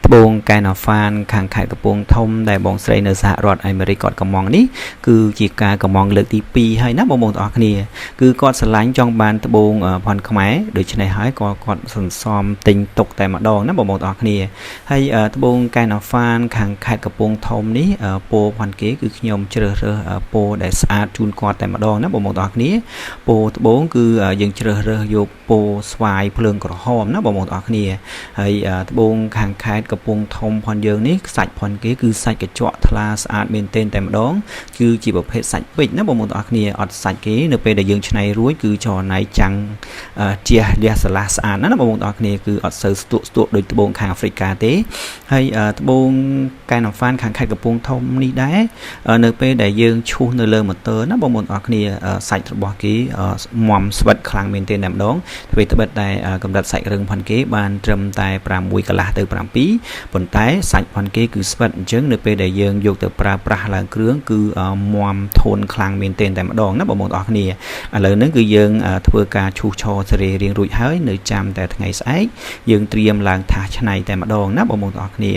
ត្បូងកែណាហ្វានខាងខេត្តកំពង់ធំដែលបងស្រីនៅសហរដ្ឋអាមេរិកគាត់កំងនេះគឺជាការកំងលើកទី2ហើយណាបងប្អូនទាំងអស់គ្នាគឺគាត់ស្រឡាញ់ចង់បានត្បូងផាន់ខ្មែរដូច្នេះហើយគាត់សន្សំទិញទុកតែម្ដងណាបងប្អូនទាំងអស់គ្នាហើយត្បូងកែណាហ្វានខាងខេត្តកំពង់ធំនេះពណ៌ផាន់គេគឺខ្ញុំជ្រើសរើសពណ៌ដែលស្អាតជូនគាត់តែម្ដងណាបងប្អូនទាំងអស់គ្នាពណ៌ត្បូងគឺយើងជ្រើសរើសយកពណ៌ស្វាយភ្លើងក្រហមណាបងប្អូនទាំងអស់គ្នាហើយត្បូងខាងខេត្តកំពង់ធំផាន់យើងនេះសាច់ផាន់គេគឺសាច់កញ្ចក់ថ្លាស្អាតមែនទែនតែម្ដងគឺជាប្រភេទសាច់ពេជ្រណាបងប្អូនទាំងអស់គ្នាអត់សាច់គេនៅពេលដែលយើងច្នៃរួចគឺចរណៃចាំងជះលះស្រឡះស្អាតណាបងប្អូនទាំងអស់គ្នាគឺអត់សូវស្ទក់ដូចត្បូងខាងអាហ្វ្រិកាទេហើយត្បូងកែណាហ្វានខាងខេត្តកំពង់ធំនេះដែរនៅពេលដែលយើងឈូសនៅលើម៉ូទ័រណាបងប្អូនទាំងអស់គ្នាសាច់របស់គេមុំស្វិតខ្លាំងមែនទែនតែម្ដងទ្វេត្បិតតែកម្រិតសាច់រឹងផាន់គេបានត្រឹមតែ6កន្លះទៅ7ប៉ុន្តែសាច់ផាន់គេគឺស្វិតអញ្ចឹងនៅពេលដែលយើងយកទៅប្រើប្រាស់ឡើងគ្រឿងគឺមុំធន់ខ្លាំងមែនទែនតែម្ដងណាបងប្អូនទាំងអស់គ្នាឥឡូវនេះគឺយើងធ្វើការឈូសឆរសេរីរៀងរួចហើយនៅចាំតែថ្ងៃស្អែកយើងត្រៀមឡើងថាសច្នៃតែម្ដងណាបងប្អូនទាំងអស់គ្នា